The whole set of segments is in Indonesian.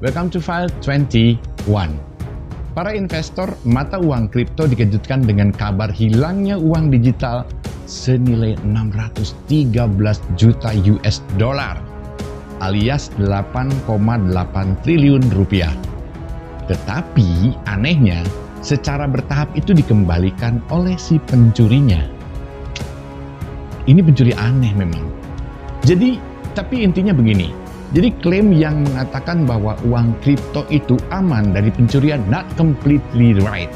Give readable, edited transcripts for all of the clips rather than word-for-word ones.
Welcome to File 21. Para investor mata uang kripto dikejutkan dengan kabar hilangnya uang digital senilai 613 juta US dollar alias 8,8 triliun rupiah. Tetapi anehnya, secara bertahap itu dikembalikan oleh si pencurinya. Ini pencuri aneh memang. Tapi intinya begini. Jadi klaim yang mengatakan bahwa uang kripto itu aman dari pencurian not completely right.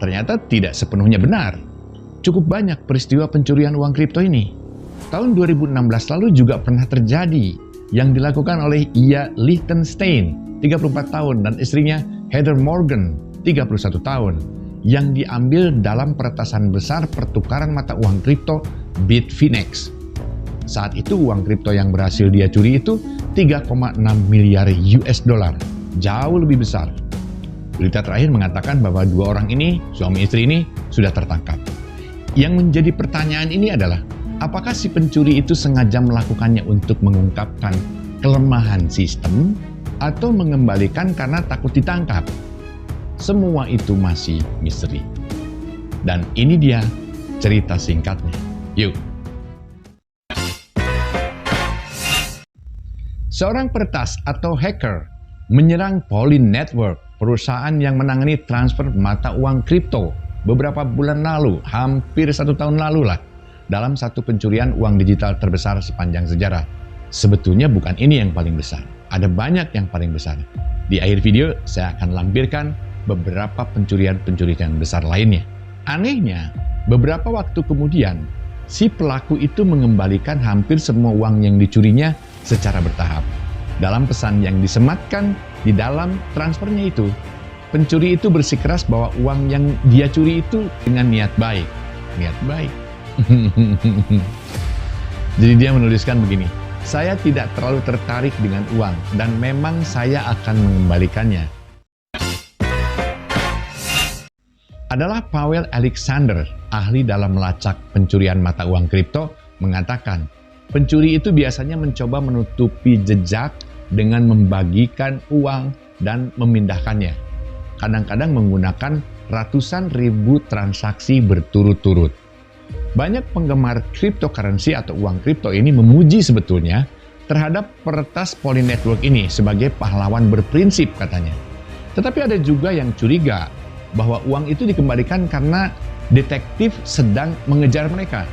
Ternyata tidak sepenuhnya benar. Cukup banyak peristiwa pencurian uang kripto ini. Tahun 2016 lalu juga pernah terjadi yang dilakukan oleh Ia Lichtenstein, 34 tahun, dan istrinya Heather Morgan, 31 tahun, yang diambil dalam peretasan besar pertukaran mata uang kripto Bitfinex. Saat itu uang kripto yang berhasil dia curi itu 3,6 miliar US dollar, jauh lebih besar. Berita terakhir mengatakan bahwa dua orang ini, suami istri ini, sudah tertangkap. Yang menjadi pertanyaan ini adalah, apakah si pencuri itu sengaja melakukannya untuk mengungkapkan kelemahan sistem atau mengembalikan karena takut ditangkap? Semua itu masih misteri. Dan ini dia cerita singkatnya. Yuk. Seorang peretas atau hacker menyerang Polyn Network, perusahaan yang menangani transfer mata uang kripto beberapa bulan lalu, hampir 1 tahun lalu lah, dalam satu pencurian uang digital terbesar sepanjang sejarah. Sebetulnya bukan ini yang paling besar, ada banyak yang paling besar. Di akhir video saya akan lampirkan beberapa pencurian-pencurian besar lainnya. Anehnya, beberapa waktu kemudian, si pelaku itu mengembalikan hampir semua uang yang dicurinya secara bertahap. Dalam pesan yang disematkan di dalam transfernya itu, pencuri itu bersikeras bahwa uang yang dia curi itu dengan niat baik. Niat baik. Jadi dia menuliskan begini, "Saya tidak terlalu tertarik dengan uang dan memang saya akan mengembalikannya." Adalah Paweł Alexander, ahli dalam melacak pencurian mata uang kripto, mengatakan, pencuri itu biasanya mencoba menutupi jejak dengan membagikan uang dan memindahkannya. Kadang-kadang menggunakan ratusan ribu transaksi berturut-turut. Banyak penggemar cryptocurrency atau uang kripto ini memuji sebetulnya terhadap peretas Polyn Network ini sebagai pahlawan berprinsip katanya. Tetapi ada juga yang curiga bahwa uang itu dikembalikan karena detektif sedang mengejar mereka.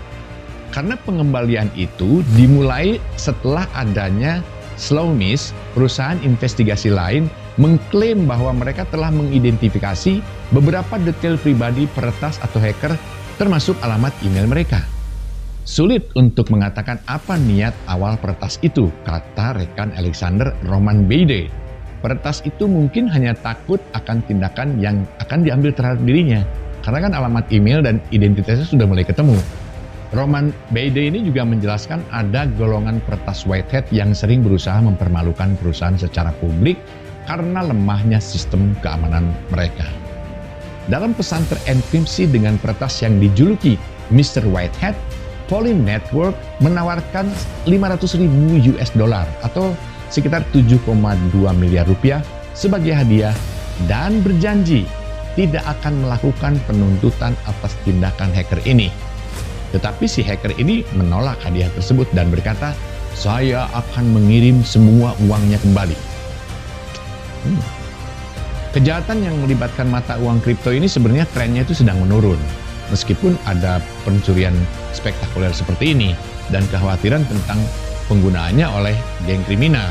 Karena pengembalian itu dimulai setelah adanya Slowmiss, perusahaan investigasi lain, mengklaim bahwa mereka telah mengidentifikasi beberapa detail pribadi peretas atau hacker, termasuk alamat email mereka. Sulit untuk mengatakan apa niat awal peretas itu, kata rekan Alexander, Roman Bede. Peretas itu mungkin hanya takut akan tindakan yang akan diambil terhadap dirinya, karena kan alamat email dan identitasnya sudah mulai ketemu. Roman Bede ini juga menjelaskan ada golongan peretas whitehead yang sering berusaha mempermalukan perusahaan secara publik karena lemahnya sistem keamanan mereka. Dalam pesan terenkripsi dengan peretas yang dijuluki Mr. Whitehead, Polyn Network menawarkan 500.000 US dollar atau sekitar 7,2 miliar rupiah sebagai hadiah dan berjanji tidak akan melakukan penuntutan atas tindakan hacker ini. Tetapi si hacker ini menolak hadiah tersebut dan berkata, "Saya akan mengirim semua uangnya kembali." Kejahatan yang melibatkan mata uang kripto ini sebenarnya trennya itu sedang menurun. Meskipun ada pencurian spektakuler seperti ini dan kekhawatiran tentang penggunaannya oleh geng kriminal.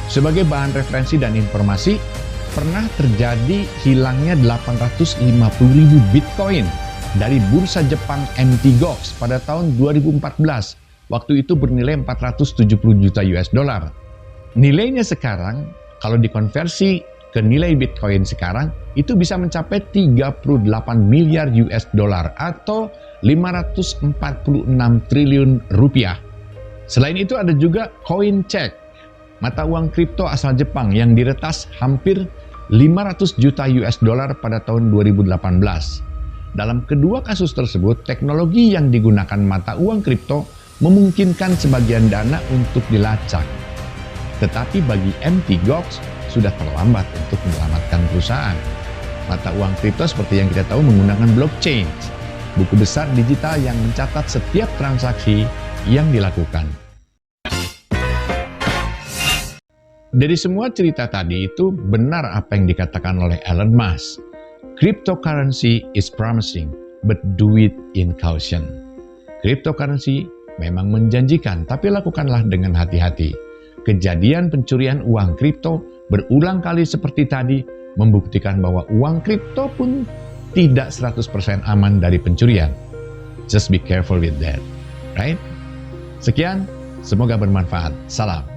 Sebagai bahan referensi dan informasi, pernah terjadi hilangnya 850.000 Bitcoin dari bursa Jepang Mt. Gox pada tahun 2014. Waktu itu bernilai 470 juta US dollar. Nilainya sekarang, kalau dikonversi ke nilai Bitcoin sekarang, itu bisa mencapai 38 miliar US dollar atau 546 triliun rupiah. Selain itu ada juga CoinCheck, mata uang kripto asal Jepang yang diretas hampir 500 juta US dollar pada tahun 2018. Dalam kedua kasus tersebut, teknologi yang digunakan mata uang kripto memungkinkan sebagian dana untuk dilacak. Tetapi bagi Mt. Gox, sudah terlambat untuk menyelamatkan perusahaan. Mata uang kripto seperti yang kita tahu menggunakan blockchain, buku besar digital yang mencatat setiap transaksi yang dilakukan. Dari semua cerita tadi itu benar apa yang dikatakan oleh Elon Musk. Cryptocurrency is promising, but do it in caution. Cryptocurrency memang menjanjikan, tapi lakukanlah dengan hati-hati. Kejadian pencurian uang kripto berulang kali seperti tadi membuktikan bahwa uang kripto pun tidak 100% aman dari pencurian. Just be careful with that, right? Sekian, semoga bermanfaat. Salam.